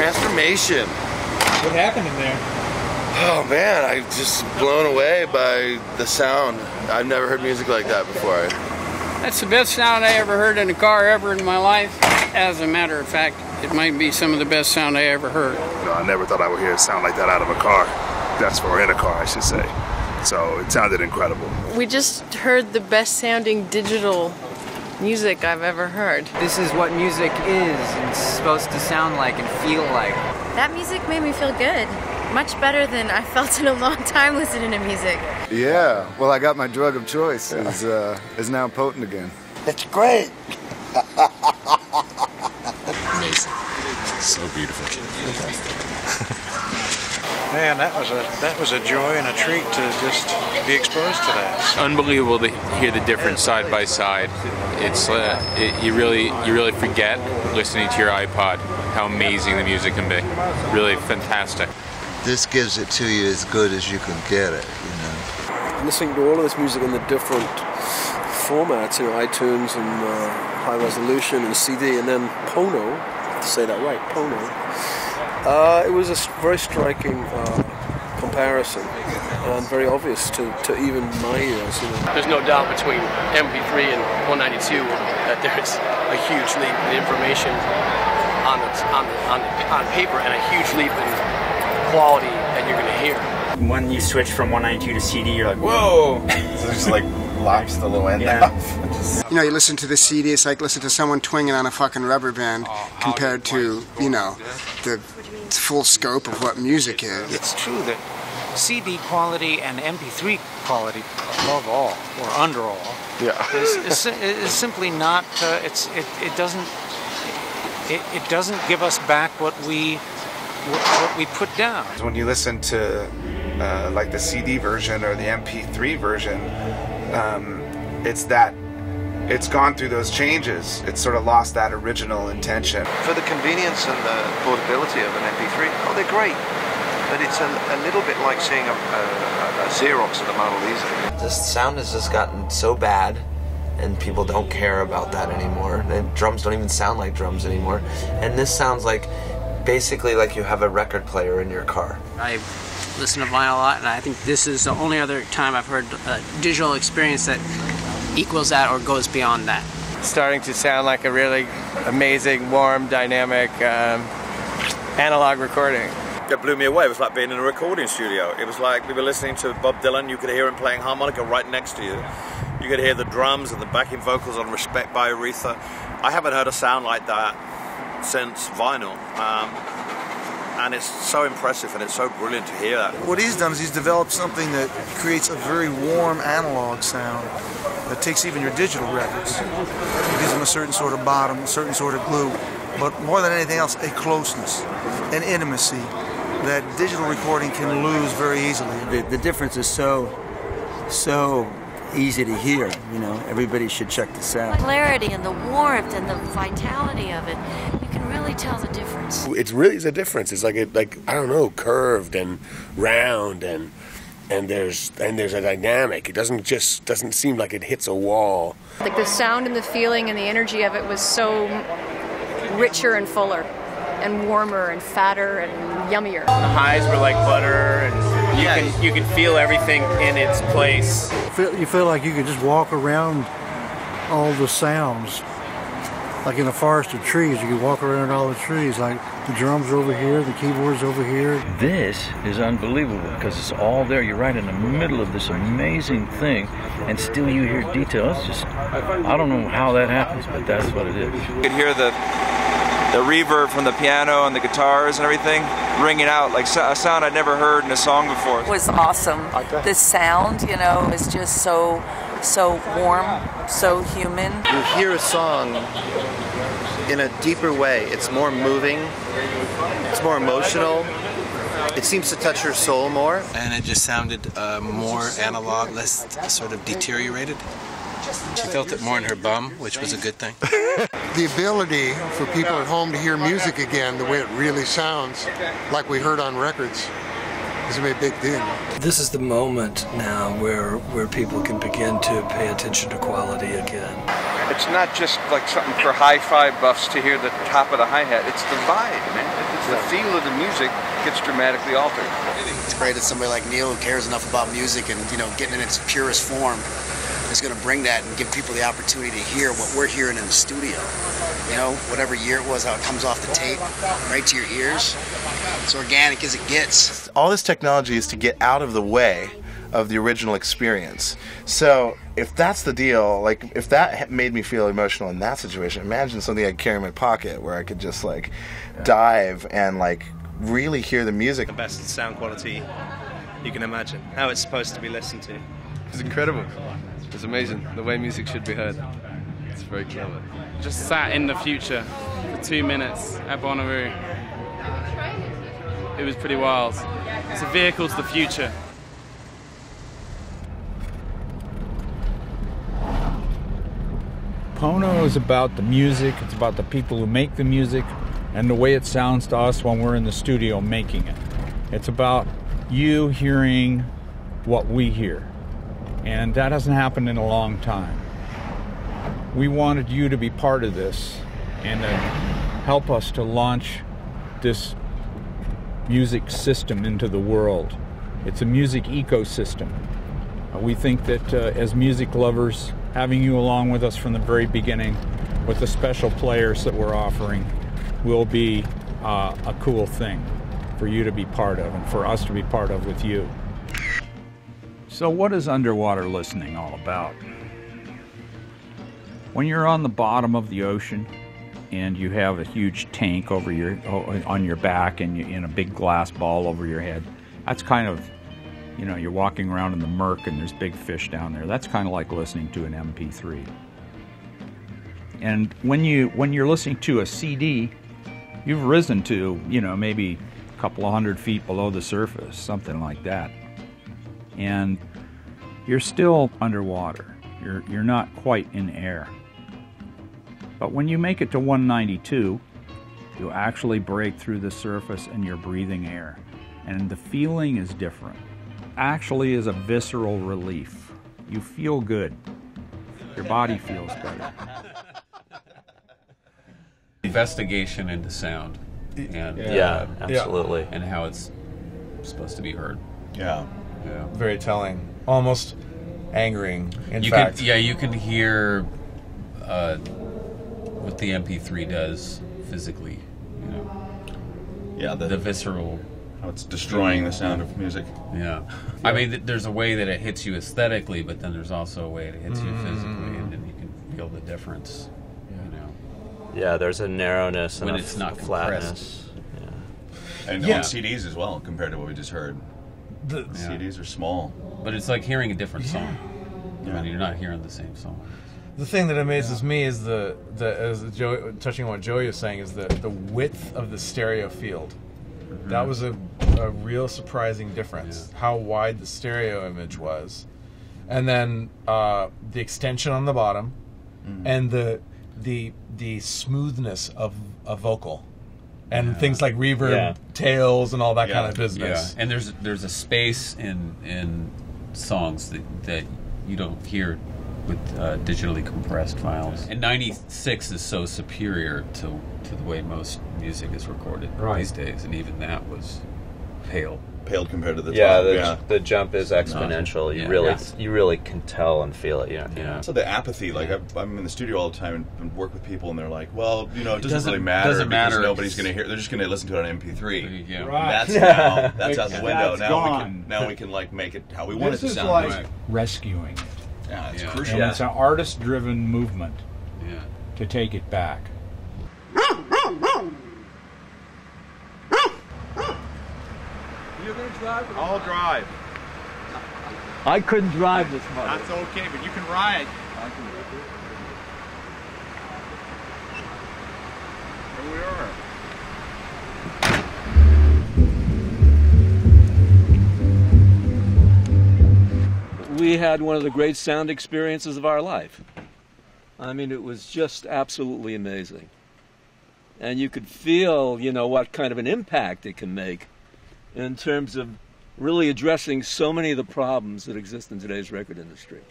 transformation. What happened in there? Oh man, I just blown away by the sound. I've never heard music like that before. That's the best sound I ever heard in a car ever in my life. As a matter of fact, it might be some of the best sound I ever heard. No, I never thought I would hear a sound like that out of a car. Or in a car, I should say. So it sounded incredible. We just heard the best sounding digital music I've ever heard. This is what music is and supposed to sound like and feel like. That music made me feel good. Much better than I felt in a long time listening to music. Yeah, well, I got my drug of choice. Is now potent again. It's great. Amazing. So beautiful. Man, that was a joy and a treat to just be exposed to that. It's unbelievable to hear the difference side by side. It's you really forget listening to your iPod how amazing the music can be. Really fantastic. This gives it to you as good as you can get it, you know. Listening to all of this music in the different formats, you know, iTunes and high resolution and CD, and then Pono, to say that right, Pono. It was a very striking comparison and very obvious to even my ears. You know. There's no doubt between MP3 and 192 that there's a huge leap in information on paper and a huge leap in quality that you're going to hear. When you switch from 192 to CD, you're like, whoa! So it just like locks the low end off. You know, you listen to the CD, it's like listening to someone twinging on a fucking rubber band compared to, you know, the full scope of what music is. It's true that CD quality and MP3 quality, above all, or under all, is simply not. It doesn't give us back what we put down. When you listen to like the CD version or the MP3 version, it's gone through those changes. It's sort of lost that original intention. For the convenience and the portability of an MP3, oh, they're great. But it's a little bit like seeing a Xerox of the Mona Lisa. The sound has just gotten so bad, and people don't care about that anymore. The drums don't even sound like drums anymore. And this sounds like basically like you have a record player in your car. I listen to vinyl a lot, and I think this is the only other time I've heard a digital experience that equals that or goes beyond that. It's starting to sound like a really amazing, warm, dynamic analog recording. It blew me away. It was like being in a recording studio. It was like we were listening to Bob Dylan. You could hear him playing harmonica right next to you. You could hear the drums and the backing vocals on Respect by Aretha. I haven't heard a sound like that since vinyl. And it's so impressive and it's so brilliant to hear that. What he's done is he's developed something that creates a very warm analog sound that takes even your digital records. It gives them a certain sort of bottom, a certain sort of glue, but more than anything else, a closeness, an intimacy that digital recording can lose very easily. The difference is so easy to hear, you know. Everybody should check this out. Clarity and the warmth and the vitality of it, you can really tell the difference. It really is a difference. It's like I don't know, curved and round and there's a dynamic. It doesn't seem like it hits a wall. Like the sound and the feeling and the energy of it was so richer and fuller and warmer and fatter and yummier. The highs were like butter, and you can feel everything in its place. You feel like you could just walk around all the sounds. Like in a forest of trees, you could walk around all the trees, like the drums over here, the keyboards over here. This is unbelievable because it's all there. You're right in the middle of this amazing thing, and still you hear detail. It's just, I don't know how that happens, but that's what it is. You could hear the reverb from the piano and the guitars and everything ringing out like a sound I'd never heard in a song before. It was awesome. The sound, you know, is just so warm, so human. You hear a song in a deeper way. It's more moving, it's more emotional. It seems to touch your soul more. And it just sounded more analog, less sort of deteriorated. She felt it more in her bum, which was a good thing. The ability for people at home to hear music again the way it really sounds, like we heard on records, is a very big deal. This is the moment now where people can begin to pay attention to quality again. It's not just like something for hi-fi buffs to hear the top of the hi-hat. It's the vibe, man. the feel of the music gets dramatically altered. It's great that somebody like Neil, who cares enough about music and getting in its purest form, is going to bring that and give people the opportunity to hear what we're hearing in the studio. Whatever year it was, how it comes off the tape, right to your ears. It's organic as it gets. All this technology is to get out of the way of the original experience. So if that's the deal, like if that made me feel emotional in that situation, imagine something I carry in my pocket where I could just like dive and like really hear the music. The best sound quality you can imagine. How it's supposed to be listened to. It's incredible. It's amazing the way music should be heard. It's very clever. Just sat in the future for 2 minutes at Bonnaroo. It was pretty wild. It's a vehicle to the future. Pono is about the music, it's about the people who make the music, and the way it sounds to us when we're in the studio making it. It's about you hearing what we hear. And that hasn't happened in a long time. We wanted you to be part of this and to help us to launch this music system into the world. It's a music ecosystem. We think that as music lovers, having you along with us from the very beginning with the special players that we're offering will be a cool thing for you to be part of and for us to be part of with you. So what is underwater listening all about? When you're on the bottom of the ocean and you have a huge tank over on your back and in a big glass ball over your head, that's kind of, you're walking around in the murk and there's big fish down there. That's kind of like listening to an MP3. And when you're listening to a CD, you've risen to, maybe a couple of 100 feet below the surface, something like that. And you're still underwater. You're not quite in air. But when you make it to 192, you actually break through the surface and you're breathing air. And the feeling is different. Actually is a visceral relief. You feel good. Your body feels better. Investigation into sound. And, absolutely. And how it's supposed to be heard. Yeah. Very telling. Almost angering, in fact. You can hear what the MP3 does physically, Yeah, the visceral... How it's destroying the sound of music. Yeah. I mean, there's a way that it hits you aesthetically, but then there's also a way it hits you physically, and then you can feel the difference, Yeah, there's a narrowness when and it's not flatness. And on CDs as well, compared to what we just heard. The CDs are small. But it's like hearing a different song. I mean, you're not hearing the same song. The thing that amazes me is touching on what Joey was saying, is the width of the stereo field. Mm-hmm. That was a real surprising difference. How wide the stereo image was, and then the extension on the bottom, and the smoothness of a vocal, and things like reverb, tails, and all that kind of business. Yeah, and there's a space in songs that you don't hear with digitally compressed files. And 96 is so superior to the way most music is recorded these days, and even that was paled compared to the top. The jump is exponential. You really can tell and feel it. Yeah. So the apathy, like I'm in the studio all the time and work with people, and they're like, "Well, it doesn't really matter because nobody's going to hear. They're just going to listen to it on MP3. Yeah. Right. That's out the window. Now we can like make it how we want it to sound. This is like rescuing it. Yeah, it's crucial. And it's an artist-driven movement to take it back. You're going to drive? I'll drive. I couldn't drive this much. That's okay, but you can ride. Here we are. We had one of the great sound experiences of our life. I mean, it was just absolutely amazing. And you could feel, what kind of an impact it can make in terms of really addressing so many of the problems that exist in today's record industry.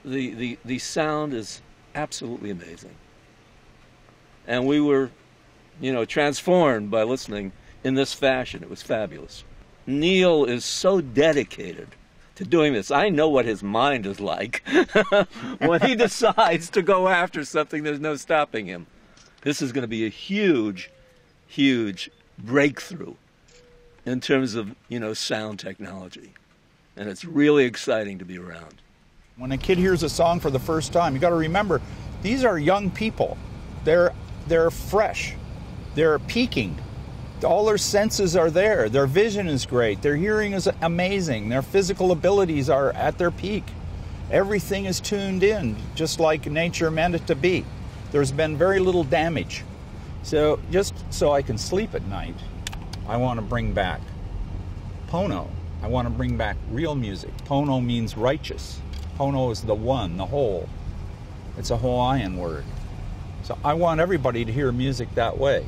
The sound is absolutely amazing. And we were transformed by listening in this fashion. It was fabulous. Neil is so dedicated to doing this. I know what his mind is like when he decides to go after something. There's no stopping him. This is going to be a huge, huge breakthrough in terms of sound technology, and it's really exciting to be around. When a kid hears a song for the first time, you got to remember these are young people. They're fresh. They're peaking. All their senses are there. Their vision is great. Their hearing is amazing. Their physical abilities are at their peak. Everything is tuned in, just like nature meant it to be. There's been very little damage. So just so I can sleep at night, I want to bring back Pono. I want to bring back real music. Pono means righteous. Pono is the one, the whole. It's a Hawaiian word. So I want everybody to hear music that way.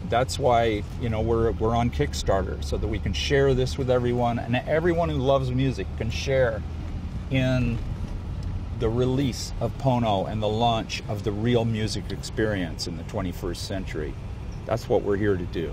That's why, we're on Kickstarter, so that we can share this with everyone, and everyone who loves music can share in the release of Pono and the launch of the real music experience in the 21st century. That's what we're here to do.